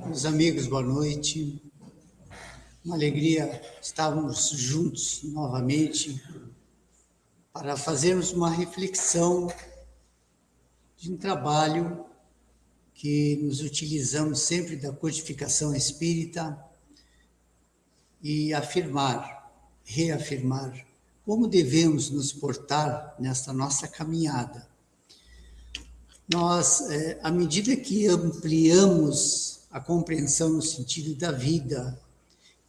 Meus amigos, boa noite. Uma alegria estarmos juntos novamente para fazermos uma reflexão de um trabalho que nos utilizamos sempre da codificação espírita e reafirmar como devemos nos portar nesta nossa caminhada. Nós, à medida que ampliamos a compreensão no sentido da vida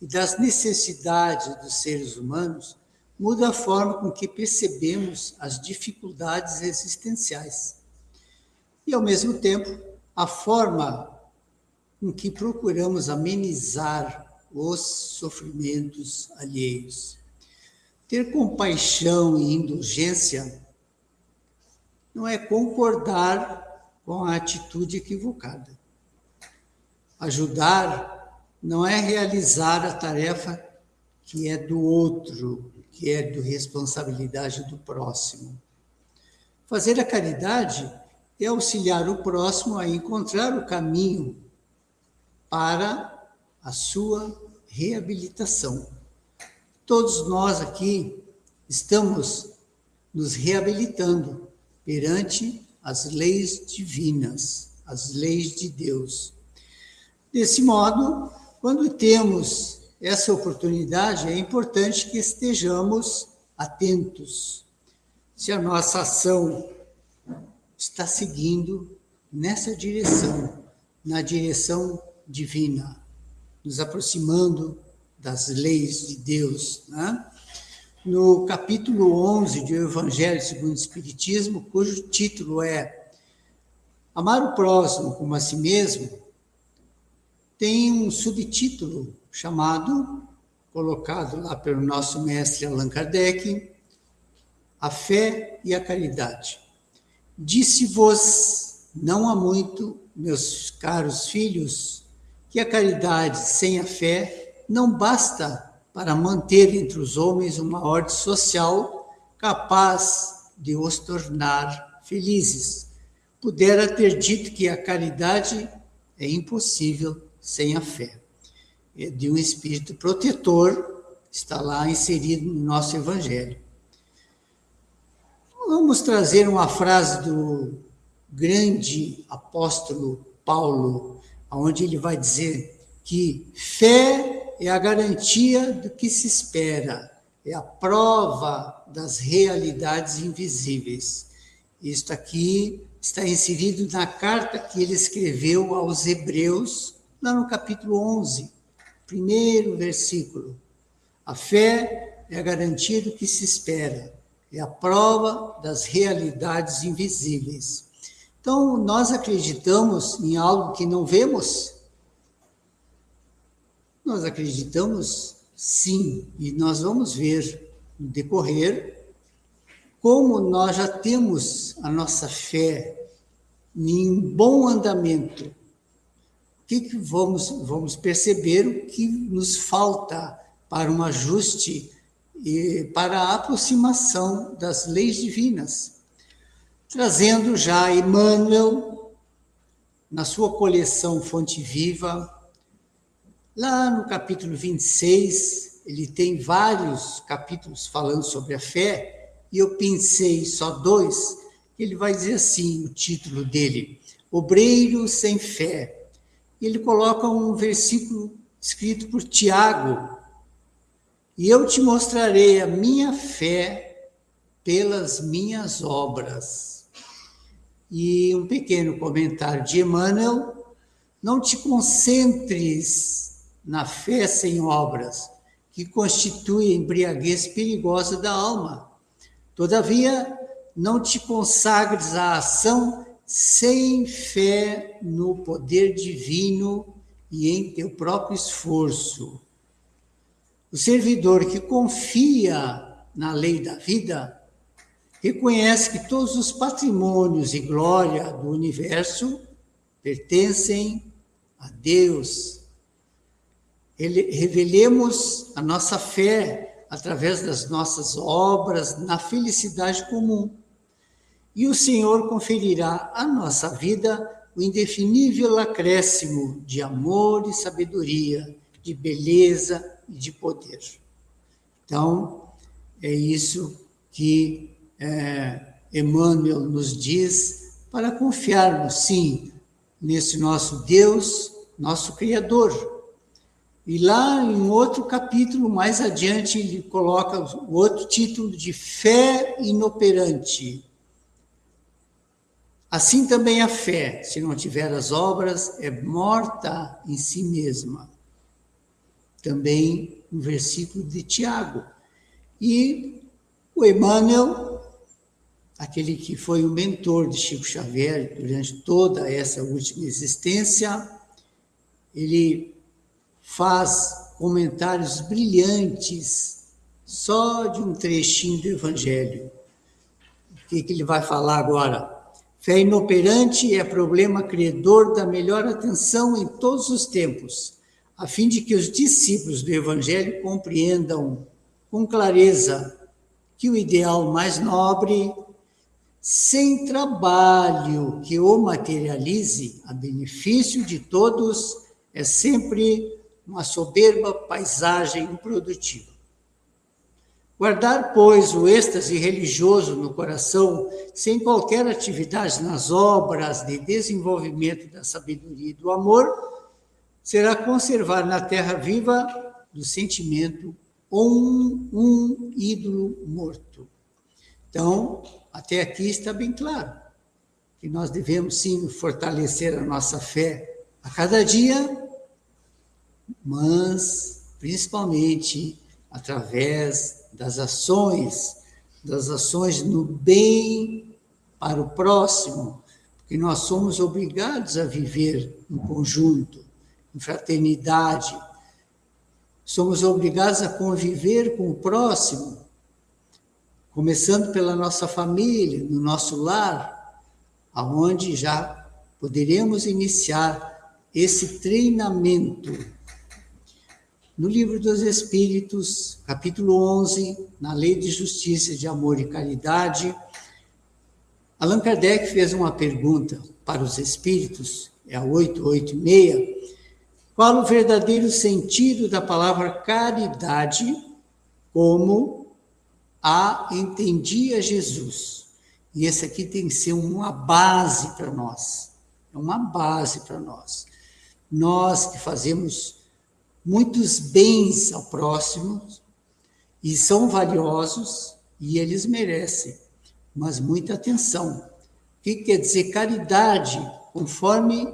e das necessidades dos seres humanos, muda a forma com que percebemos as dificuldades existenciais. E, ao mesmo tempo, a forma com que procuramos amenizar os sofrimentos alheios. Ter compaixão e indulgência não é concordar com a atitude equivocada. Ajudar não é realizar a tarefa que é do outro, que é de responsabilidade do próximo. Fazer a caridade é auxiliar o próximo a encontrar o caminho para a sua reabilitação. Todos nós aqui estamos nos reabilitando perante as leis divinas, as leis de Deus. Desse modo, quando temos essa oportunidade, é importante que estejamos atentos se a nossa ação está seguindo nessa direção, na direção divina, nos aproximando das leis de Deus, né? No capítulo 11 do Evangelho segundo o Espiritismo, cujo título é Amar o Próximo como a Si Mesmo, tem um subtítulo chamado, colocado lá pelo nosso mestre Allan Kardec, A Fé e a Caridade. Disse-vos, não há muito, meus caros filhos, que a caridade sem a fé não basta para manter entre os homens uma ordem social capaz de os tornar felizes. Pudera ter dito que a caridade é impossível sem a fé. É de um espírito protetor, está lá inserido no nosso Evangelho. Vamos trazer uma frase do grande apóstolo Paulo, onde ele vai dizer que fé é a garantia do que se espera, é a prova das realidades invisíveis. Isto aqui está inserido na carta que ele escreveu aos Hebreus, lá no capítulo 11, primeiro versículo. A fé é a garantia do que se espera, é a prova das realidades invisíveis. Então, nós acreditamos em algo que não vemos? Nós acreditamos, sim, e nós vamos ver no decorrer como nós já temos a nossa fé em bom andamento. O que vamos perceber o que nos falta para um ajuste e para a aproximação das leis divinas. Trazendo já Emmanuel, na sua coleção Fonte Viva, lá no capítulo 26, ele tem vários capítulos falando sobre a fé, e eu pensei só dois, ele vai dizer assim, o título dele, Obreiro sem fé. Ele coloca um versículo escrito por Tiago, e eu te mostrarei a minha fé pelas minhas obras. E um pequeno comentário de Emmanuel, não te concentres na fé sem obras, que constitui a embriaguez perigosa da alma. Todavia, não te consagres à ação sem fé no poder divino e em teu próprio esforço. O servidor que confia na lei da vida reconhece que todos os patrimônios e glória do universo pertencem a Deus. Revelemos a nossa fé através das nossas obras na felicidade comum. E o Senhor conferirá à nossa vida o indefinível acréscimo de amor e sabedoria, de beleza e de poder. Então, é isso que Emmanuel nos diz para confiarmos, sim, nesse nosso Deus, nosso Criador. E lá em outro capítulo, mais adiante, ele coloca o outro título de fé inoperante. Assim também a fé, se não tiver as obras, é morta em si mesma. Também no versículo de Tiago. E o Emmanuel, aquele que foi o mentor de Chico Xavier durante toda essa última existência, ele faz comentários brilhantes só de um trechinho do Evangelho. O que ele vai falar agora? Fé inoperante é problema credor da melhor atenção em todos os tempos, a fim de que os discípulos do Evangelho compreendam com clareza que o ideal mais nobre, sem trabalho que o materialize a benefício de todos, é sempre uma soberba paisagem improdutiva. Guardar, pois, o êxtase religioso no coração, sem qualquer atividade nas obras de desenvolvimento da sabedoria e do amor, será conservar na terra viva do sentimento um ídolo morto. Então, até aqui está bem claro que nós devemos, sim, fortalecer a nossa fé a cada dia, mas, principalmente, através das ações no bem para o próximo, porque nós somos obrigados a viver em conjunto, em fraternidade, somos obrigados a conviver com o próximo, começando pela nossa família, no nosso lar, aonde já poderemos iniciar esse treinamento. No Livro dos Espíritos, capítulo 11, na Lei de Justiça, de Amor e Caridade, Allan Kardec fez uma pergunta para os Espíritos, é a 886, qual o verdadeiro sentido da palavra caridade, como a entendia Jesus? E esse aqui tem que ser uma base para nós, é uma base para nós. Nós que fazemos muitos bens ao próximo, e são valiosos, e eles merecem, mas muita atenção. O que quer dizer caridade? Conforme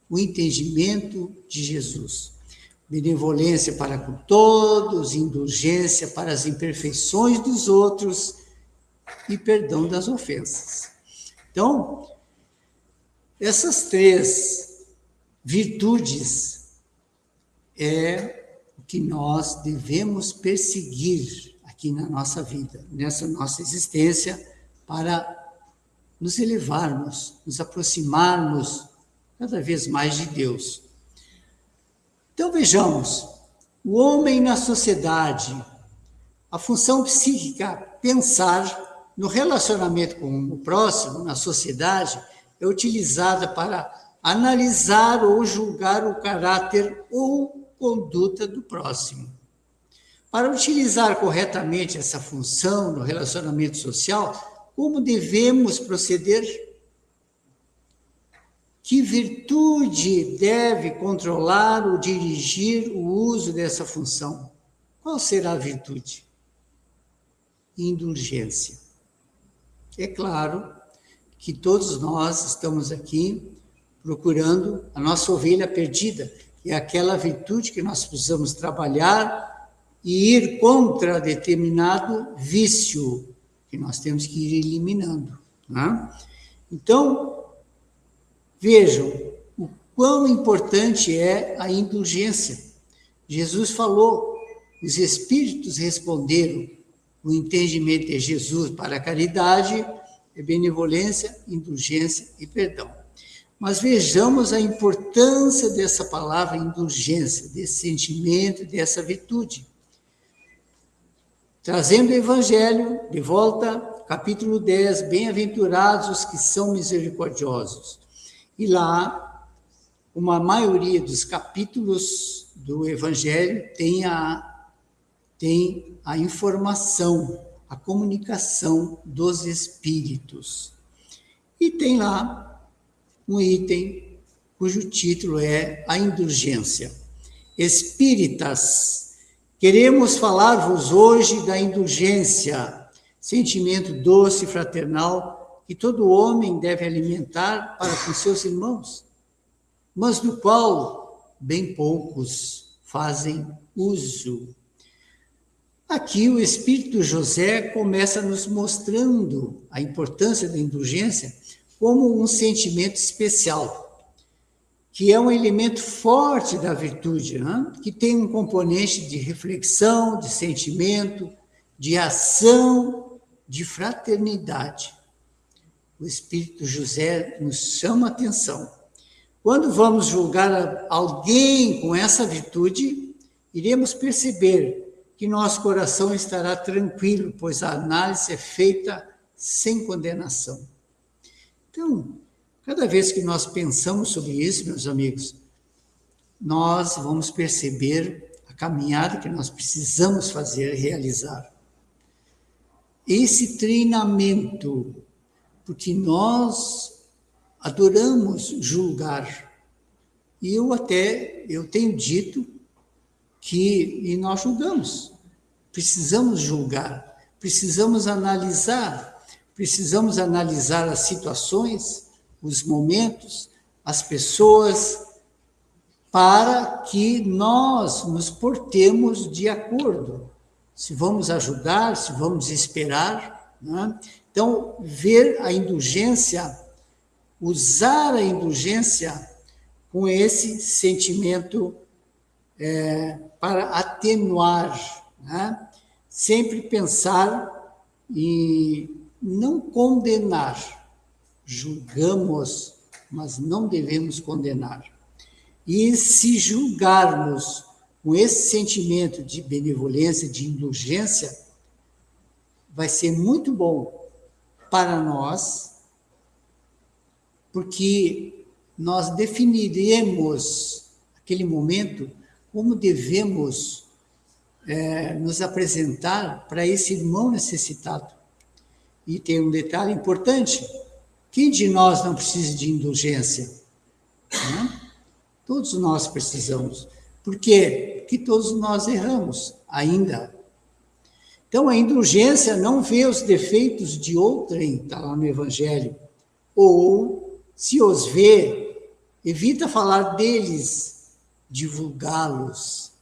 o entendimento de Jesus. Benevolência para com todos, indulgência para as imperfeições dos outros e perdão das ofensas. Então, essas três virtudes é o que nós devemos perseguir aqui na nossa vida, nessa nossa existência, para nos elevarmos, nos aproximarmos cada vez mais de Deus. Então vejamos, o homem na sociedade, a função psíquica, pensar no relacionamento com o próximo, na sociedade, é utilizada para analisar ou julgar o caráter ou conduta do próximo. Para utilizar corretamente essa função no relacionamento social, como devemos proceder? Que virtude deve controlar ou dirigir o uso dessa função? Qual será a virtude? Indulgência. É claro que todos nós estamos aqui procurando a nossa ovelha perdida, que é aquela virtude que nós precisamos trabalhar e ir contra determinado vício que nós temos que ir eliminando. Né? Então, vejam o quão importante é a indulgência. Jesus falou, os Espíritos responderam, o entendimento de Jesus para a caridade é benevolência, indulgência e perdão. Mas vejamos a importância dessa palavra indulgência, desse sentimento, dessa virtude. Trazendo o Evangelho, de volta, capítulo 10, bem-aventurados os que são misericordiosos. E lá, uma maioria dos capítulos do Evangelho tem a informação, a comunicação dos espíritos. E tem lá um item cujo título é a indulgência. Espíritas, queremos falar-vos hoje da indulgência, sentimento doce e fraternal que todo homem deve alimentar para com seus irmãos, mas do qual bem poucos fazem uso. Aqui o Espírito José começa nos mostrando a importância da indulgência como um sentimento especial, que é um elemento forte da virtude, né? Que tem um componente de reflexão, de sentimento, de ação, de fraternidade. O Espírito José nos chama a atenção. Quando vamos julgar alguém com essa virtude, iremos perceber que nosso coração estará tranquilo, pois a análise é feita sem condenação. Então, cada vez que nós pensamos sobre isso, meus amigos, nós vamos perceber a caminhada que nós precisamos fazer, realizar. Esse treinamento, porque nós adoramos julgar. E eu tenho dito que nós julgamos. Precisamos julgar, precisamos analisar as situações, os momentos, as pessoas, para que nós nos portemos de acordo. Se vamos ajudar, se vamos esperar, né? Então, ver a indulgência, usar a indulgência com esse sentimento para atenuar, né? Sempre pensar e não condenar. Julgamos, mas não devemos condenar. E se julgarmos com esse sentimento de benevolência, de indulgência, vai ser muito bom para nós, porque nós definiremos aquele momento como devemos nos apresentar para esse irmão necessitado. E tem um detalhe importante: quem de nós não precisa de indulgência? Né? Todos nós precisamos. Por quê? Porque todos nós erramos ainda. Então, a indulgência não vê os defeitos de outrem, está lá no Evangelho. Ou, se os vê, evita falar deles, divulgá-los.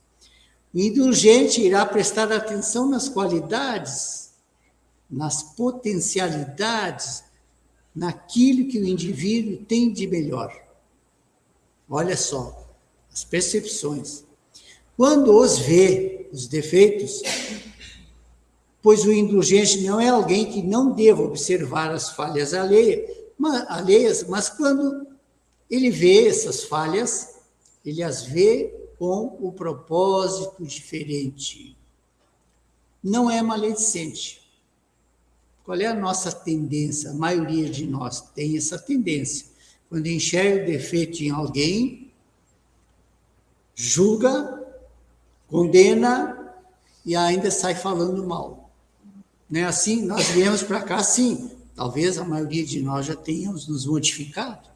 O indulgente irá prestar atenção nas qualidades, nas potencialidades, naquilo que o indivíduo tem de melhor. Olha só, as percepções. Quando os vê, os defeitos, pois o indulgente não é alguém que não deva observar as falhas alheias, mas quando ele vê essas falhas, ele as vê com o propósito diferente. Não é maledicente. Qual é a nossa tendência? A maioria de nós tem essa tendência. Quando enxerga o defeito em alguém, julga, condena e ainda sai falando mal. Não é assim? Nós viemos para cá, sim. Talvez a maioria de nós já tenhamos nos modificado,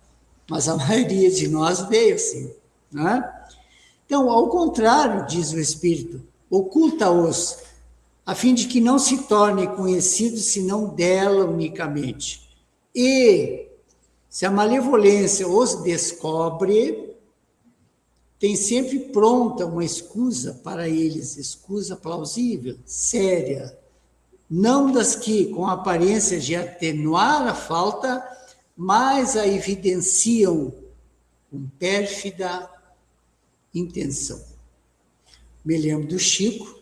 mas a maioria de nós veio assim, né? Então, ao contrário, diz o Espírito, oculta-os, a fim de que não se torne conhecido senão dela unicamente. E, se a malevolência os descobre, tem sempre pronta uma escusa para eles, escusa plausível, séria, não das que, com a aparência de atenuar a falta, mas a evidenciam com pérfida intenção. Me lembro do Chico,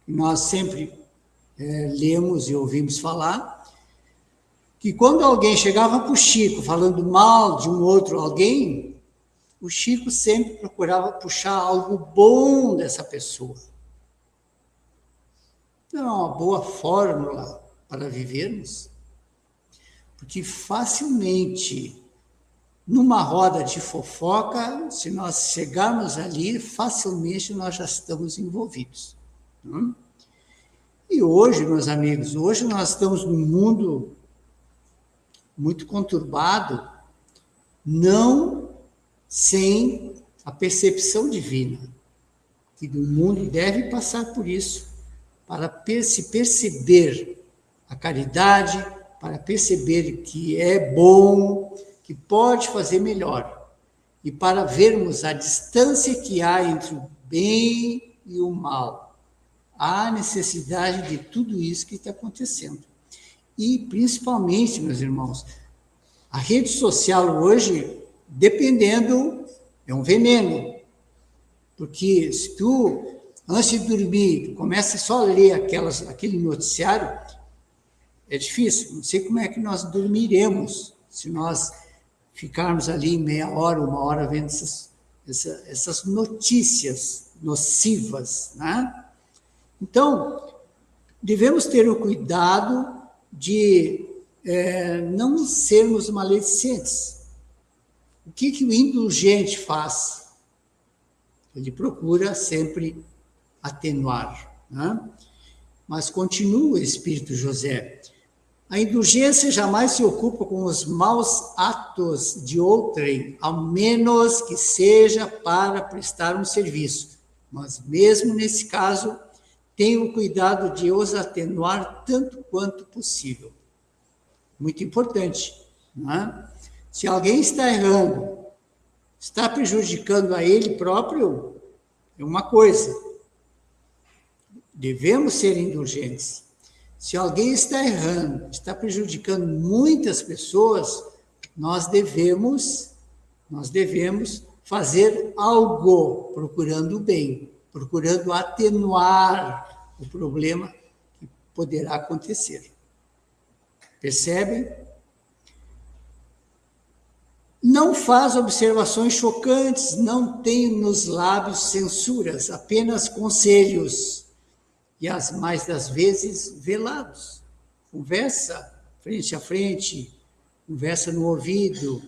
nós sempre lemos e ouvimos falar, que quando alguém chegava para o Chico falando mal de um outro alguém, o Chico sempre procurava puxar algo bom dessa pessoa. Não é uma boa fórmula para vivermos, porque facilmente numa roda de fofoca, se nós chegarmos ali, facilmente nós já estamos envolvidos. Não? E hoje, meus amigos, hoje nós estamos num mundo muito conturbado, não sem a percepção divina, que o mundo deve passar por isso, para se perceber a caridade, para perceber que é bom, que pode fazer melhor, e para vermos a distância que há entre o bem e o mal. Há necessidade de tudo isso que está acontecendo. E, principalmente, meus irmãos, a rede social hoje, dependendo, é um veneno. Porque se tu, antes de dormir, começa só a ler aquele noticiário, é difícil. Não sei como é que nós dormiremos se nós ficarmos ali meia hora, uma hora vendo essas notícias nocivas, né? Então, devemos ter o cuidado de não sermos maledicentes. O que o indulgente faz? Ele procura sempre atenuar, né? Mas continua o Espírito José. A indulgência jamais se ocupa com os maus atos de outrem, ao menos que seja para prestar um serviço. Mas mesmo nesse caso, tenha o cuidado de os atenuar tanto quanto possível. Muito importante, não é? Se alguém está errando, está prejudicando a ele próprio, é uma coisa. Devemos ser indulgentes. Se alguém está errando, está prejudicando muitas pessoas, nós devemos fazer algo, procurando o bem, procurando atenuar o problema que poderá acontecer. Percebem? Não faz observações chocantes, não tem nos lábios censuras, apenas conselhos, e as mais das vezes velados. Conversa frente a frente, conversa no ouvido.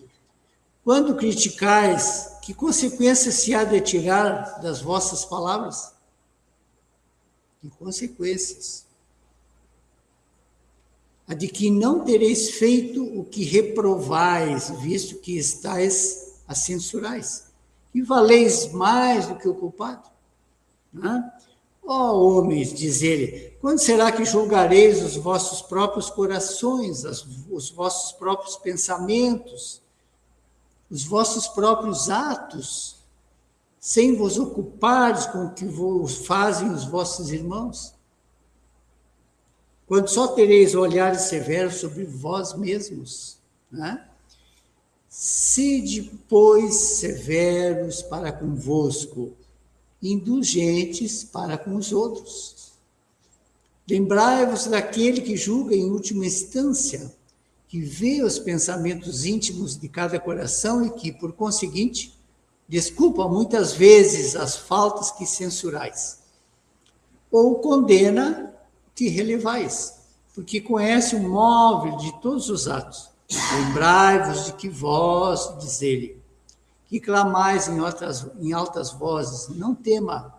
Quando criticais, que consequências se há de tirar das vossas palavras? Que consequências? A de que não tereis feito o que reprovais, visto que estáis a censurais, e valeis mais do que o culpado. Ó homens, diz ele, quando será que julgareis os vossos próprios corações, os vossos próprios pensamentos, os vossos próprios atos, sem vos ocupares com o que fazem os vossos irmãos? Quando só tereis olhares severos sobre vós mesmos, né? Sede, pois, severos para convosco, indulgentes para com os outros. Lembrai-vos daquele que julga em última instância, que vê os pensamentos íntimos de cada coração e que, por conseguinte, desculpa muitas vezes as faltas que censurais, ou condena que relevais, porque conhece o móvel de todos os atos. Lembrai-vos de que vós, diz ele, que clamais em altas vozes, não tema,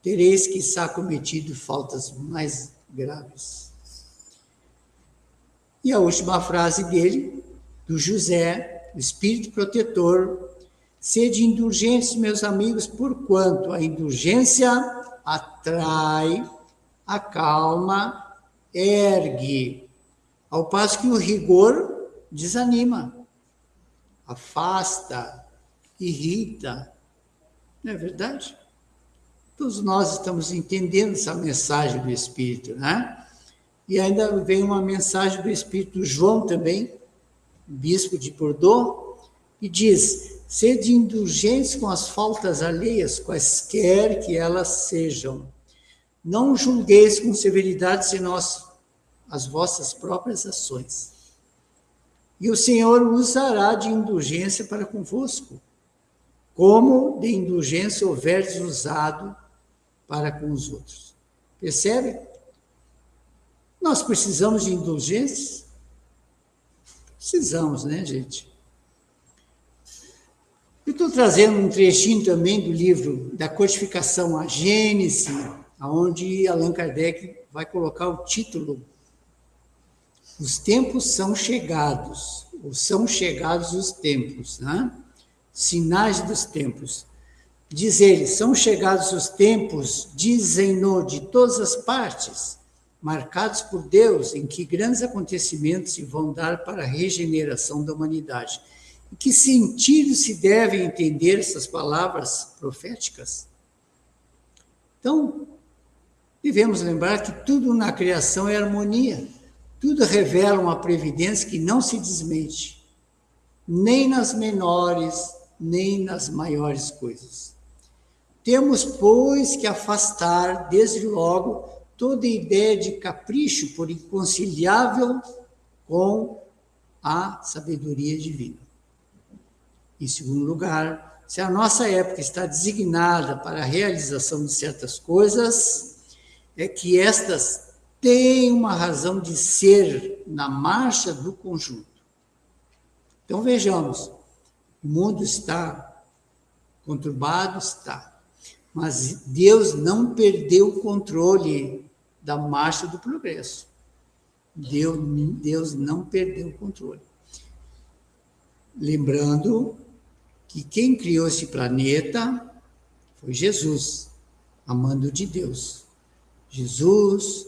tereis quiçá cometido faltas mais graves. E a última frase dele, do José, o Espírito Protetor, sede indulgentes, meus amigos, porquanto a indulgência atrai, acalma, ergue, ao passo que o rigor desanima, afasta, irrita. Não é verdade? Todos nós estamos entendendo essa mensagem do Espírito, né? E ainda vem uma mensagem do Espírito João também, bispo de Bordeaux, e diz, sede indulgentes com as faltas alheias, quaisquer que elas sejam. Não julgueis com severidade senão as vossas próprias ações. E o Senhor usará de indulgência para convosco, como de indulgência houveres usado para com os outros. Percebe? Nós precisamos de indulgência? Precisamos, né, gente? Eu estou trazendo um trechinho também do livro da Codificação à Gênese, onde Allan Kardec vai colocar o título: Os tempos são chegados, ou são chegados os tempos, né? Sinais dos tempos. Diz ele, são chegados os tempos, dizem-no de todas as partes, marcados por Deus, em que grandes acontecimentos se vão dar para a regeneração da humanidade. Em que sentido se devem entender essas palavras proféticas? Então, devemos lembrar que tudo na criação é harmonia. Tudo revela uma previdência que não se desmente, nem nas menores, nem nas maiores coisas. Temos, pois, que afastar, desde logo, toda ideia de capricho por inconciliável com a sabedoria divina. Em segundo lugar, se a nossa época está designada para a realização de certas coisas, é que estas têm uma razão de ser na marcha do conjunto. Então vejamos, o mundo está conturbado, está. Mas Deus não perdeu o controle da marcha do progresso. Deus não perdeu o controle. Lembrando que quem criou esse planeta foi Jesus, amando de Deus. Jesus,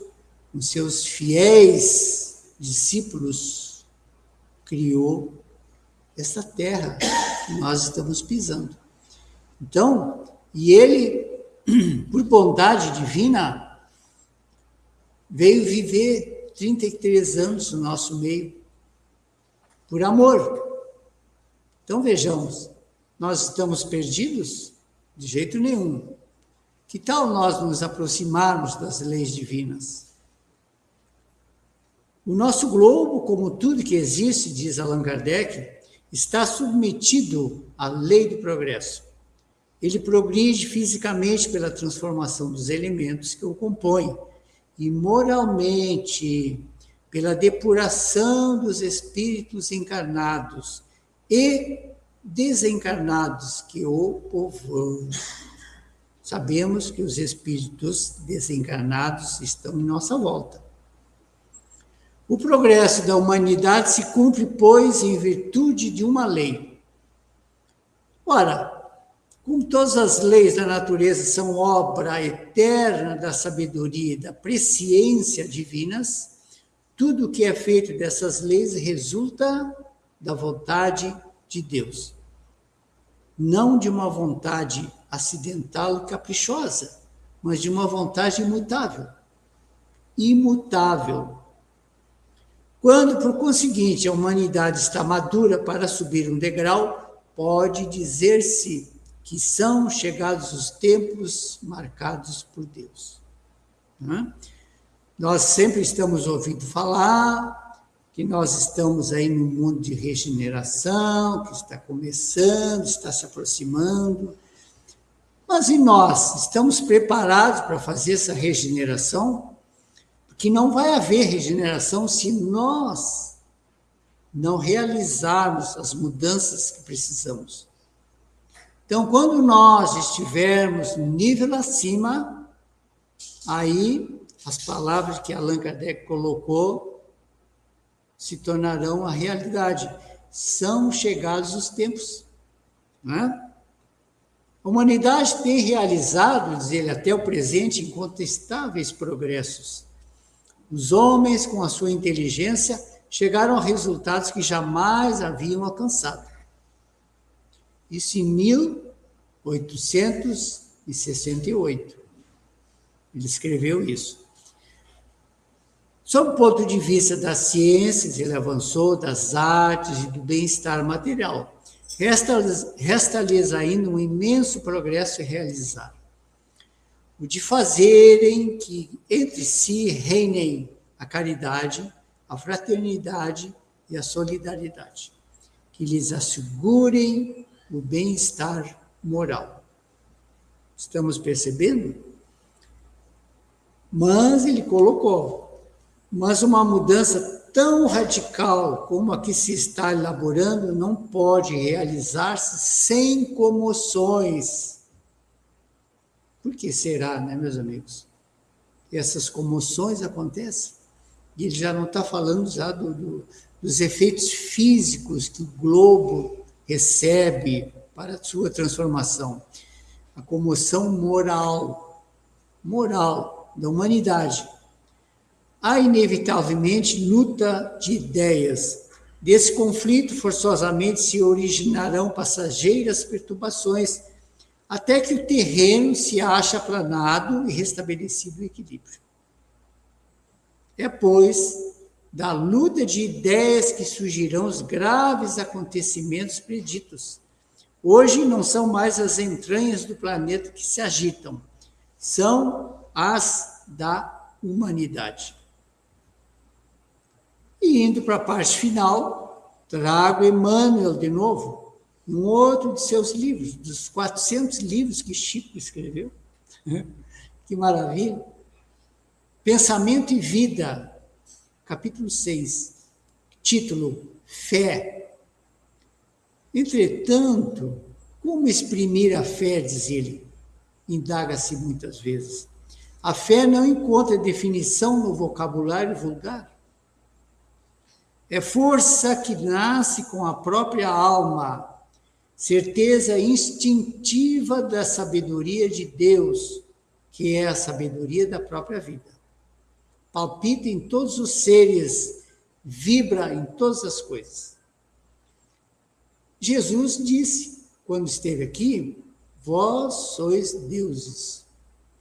com seus fiéis discípulos, criou essa terra que nós estamos pisando. Então, e ele, por bondade divina, veio viver 33 anos no nosso meio, por amor. Então vejamos, nós estamos perdidos? De jeito nenhum. Que tal nós nos aproximarmos das leis divinas? O nosso globo, como tudo que existe, diz Allan Kardec, está submetido à lei do progresso. Ele progride fisicamente pela transformação dos elementos que o compõem e moralmente pela depuração dos espíritos encarnados e desencarnados que o povoam. Sabemos que os espíritos desencarnados estão em nossa volta. O progresso da humanidade se cumpre, pois, em virtude de uma lei. Ora, como todas as leis da natureza são obra eterna da sabedoria e da presciência divinas, tudo o que é feito dessas leis resulta da vontade de Deus. Não de uma vontade acidental e caprichosa, mas de uma vontade imutável. Imutável. Quando, por conseguinte, a humanidade está madura para subir um degrau, pode dizer-se que são chegados os tempos marcados por Deus. Nós sempre estamos ouvindo falar que nós estamos aí no mundo de regeneração, que está começando, está se aproximando. Mas e nós? Estamos preparados para fazer essa regeneração? Porque não vai haver regeneração se nós não realizarmos as mudanças que precisamos. Então, quando nós estivermos no nível acima, aí as palavras que Allan Kardec colocou se tornarão a realidade. São chegados os tempos. Né? A humanidade tem realizado, diz ele, até o presente, incontestáveis progressos. Os homens, com a sua inteligência, chegaram a resultados que jamais haviam alcançado. Isso em 1868. Ele escreveu isso. Sob o ponto de vista das ciências, ele avançou, das artes e do bem-estar material. Resta-lhes ainda um imenso progresso a realizar. O de fazerem que entre si reinem a caridade, a fraternidade e a solidariedade, que lhes assegurem o bem-estar moral. Estamos percebendo? Mas ele colocou, mas uma mudança tão radical como a que se está elaborando não pode realizar-se sem comoções. Por que será, né, meus amigos? Essas comoções acontecem. E ele já não está falando já dos efeitos físicos que o globo recebe para a sua transformação. A comoção moral da humanidade. Há, inevitavelmente, luta de ideias. Desse conflito, forçosamente, se originarão passageiras perturbações, até que o terreno se ache aplanado e restabelecido o equilíbrio. É, pois, da luta de ideias que surgirão os graves acontecimentos preditos. Hoje não são mais as entranhas do planeta que se agitam, são as da humanidade. E indo para a parte final, trago Emmanuel de novo, um outro de seus livros, dos 400 livros que Chico escreveu. Que maravilha! Pensamento e Vida, capítulo 6, título Fé. Entretanto, como exprimir a fé, diz ele? Indaga-se muitas vezes. A fé não encontra definição no vocabulário vulgar. É força que nasce com a própria alma, certeza instintiva da sabedoria de Deus, que é a sabedoria da própria vida. Palpita em todos os seres, vibra em todas as coisas. Jesus disse, quando esteve aqui, vós sois deuses,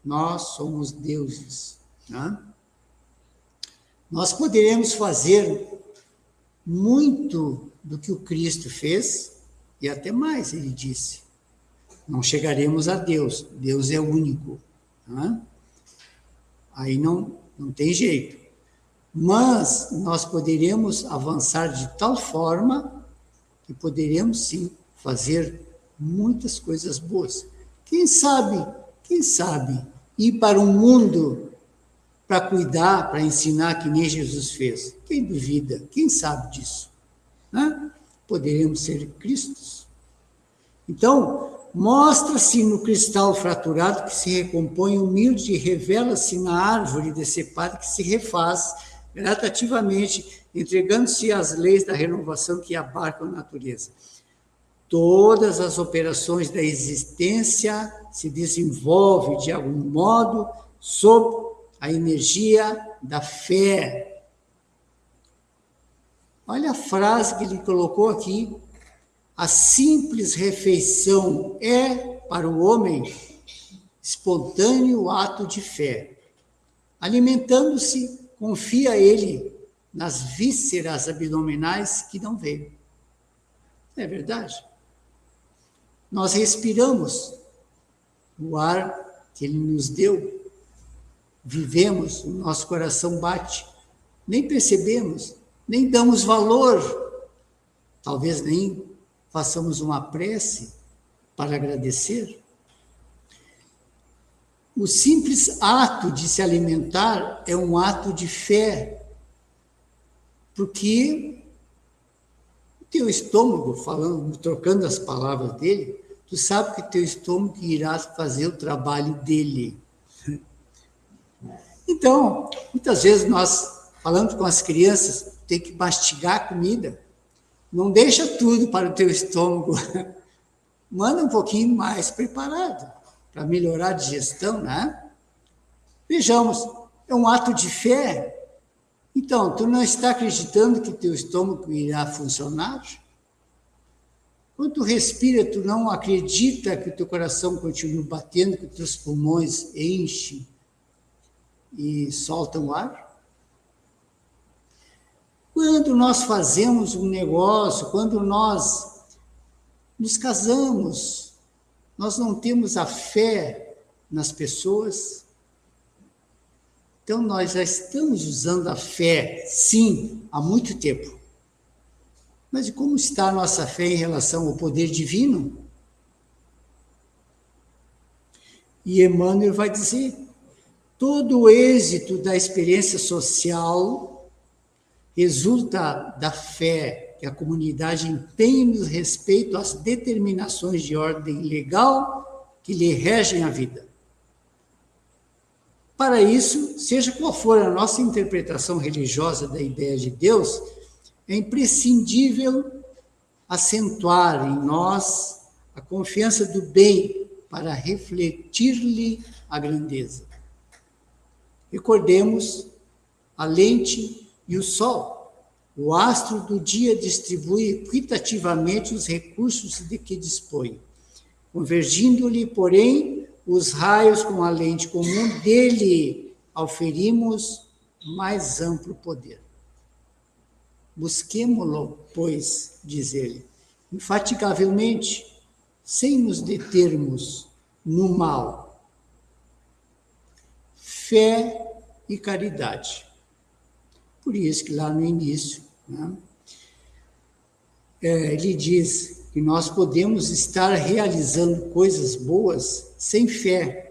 nós somos deuses. Né? Nós poderemos fazer muito do que o Cristo fez, e até mais, ele disse. Não chegaremos a Deus, Deus é único. Né? Aí não tem jeito. Mas nós poderemos avançar de tal forma que poderemos sim fazer muitas coisas boas. Quem sabe, ir para um mundo para cuidar, para ensinar que nem Jesus fez. Quem duvida? Quem sabe disso? Né? Poderemos ser Cristos. Então, mostra-se no cristal fraturado que se recompõe humilde e revela-se na árvore decepada que se refaz gradativamente, entregando-se às leis da renovação que abarcam a natureza. Todas as operações da existência se desenvolvem, de algum modo, sob a energia da fé. Olha a frase que ele colocou aqui. A simples refeição é, para o homem, espontâneo ato de fé. Alimentando-se, confia ele nas vísceras abdominais que não veem. É verdade. Nós respiramos o ar que ele nos deu. Vivemos, o nosso coração bate. Nem percebemos, nem damos valor. Talvez nem façamos uma prece para agradecer. O simples ato de se alimentar é um ato de fé, porque o teu estômago, falando, trocando as palavras dele, tu sabe que teu estômago irá fazer o trabalho dele. Então, muitas vezes nós, falando com as crianças, tem que mastigar a comida. Não deixa tudo para o teu estômago. Manda um pouquinho mais preparado para melhorar a digestão, né? Vejamos, é um ato de fé. Então, tu não está acreditando que teu estômago irá funcionar? Quando tu respira, tu não acredita que o teu coração continua batendo, que os teus pulmões enchem e soltam ar? Quando nós fazemos um negócio, quando nós nos casamos, nós não temos a fé nas pessoas. Então, nós já estamos usando a fé, sim, há muito tempo. Mas e como está a nossa fé em relação ao poder divino? E Emmanuel vai dizer, todo o êxito da experiência social resulta da fé que a comunidade empenha no respeito às determinações de ordem legal que lhe regem a vida. Para isso, seja qual for a nossa interpretação religiosa da ideia de Deus, é imprescindível acentuar em nós a confiança do bem para refletir-lhe a grandeza. Recordemos a lente e o sol. O astro do dia distribui equitativamente os recursos de que dispõe, convergindo-lhe, porém, os raios com a lente comum dele, auferimos mais amplo poder. Busquemo-lo, pois, diz ele, infatigavelmente, sem nos determos no mal. Fé e caridade. Por isso que lá no início, né, ele diz que nós podemos estar realizando coisas boas sem fé.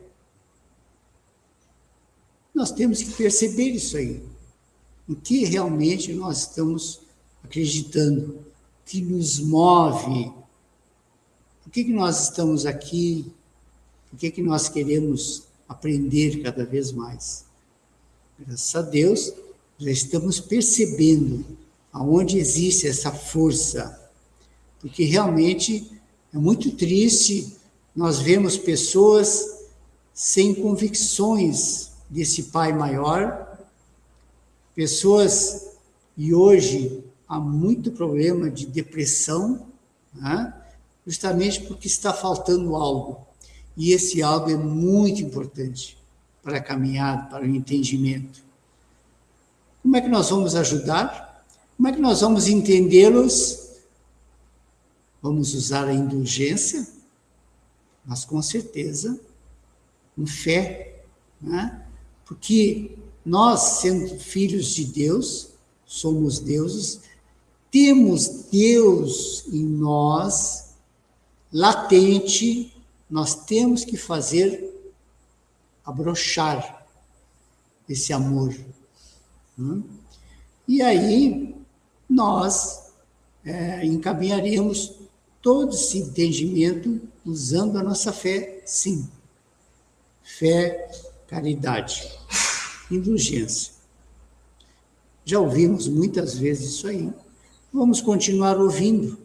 Nós temos que perceber isso aí. Em que realmente nós estamos acreditando, o que nos move, por que nós estamos aqui, por que nós queremos aprender cada vez mais. Graças a Deus, já estamos percebendo aonde existe essa força, porque realmente é muito triste nós vemos pessoas sem convicções desse Pai maior, pessoas, e hoje há muito problema de depressão, né? Justamente porque está faltando algo, e esse algo é muito importante para a caminhada, para o entendimento. Como é que nós vamos ajudar? Como é que nós vamos entendê-los? Vamos usar a indulgência, mas com certeza, com fé, né? Porque nós, sendo filhos de Deus, somos deuses, temos Deus em nós, latente, nós temos que fazer abrochar esse amor. E aí, nós encaminharíamos todo esse entendimento usando a nossa fé, sim. Fé, caridade, indulgência. Já ouvimos muitas vezes isso aí. Vamos continuar ouvindo,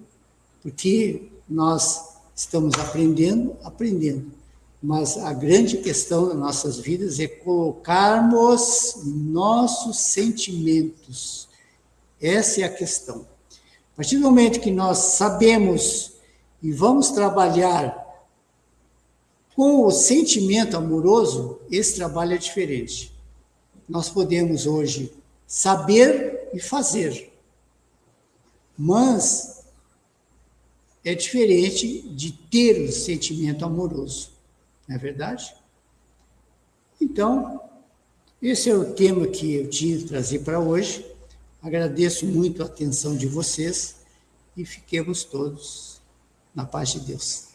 porque nós estamos aprendendo. Mas a grande questão das nossas vidas é colocarmos nossos sentimentos. Essa é a questão. A partir do momento que nós sabemos e vamos trabalhar com o sentimento amoroso, esse trabalho é diferente. Nós podemos hoje saber e fazer, mas é diferente de ter o sentimento amoroso, não é verdade? Então, esse é o tema que eu tinha que trazer para hoje. Agradeço muito a atenção de vocês e fiquemos todos na paz de Deus.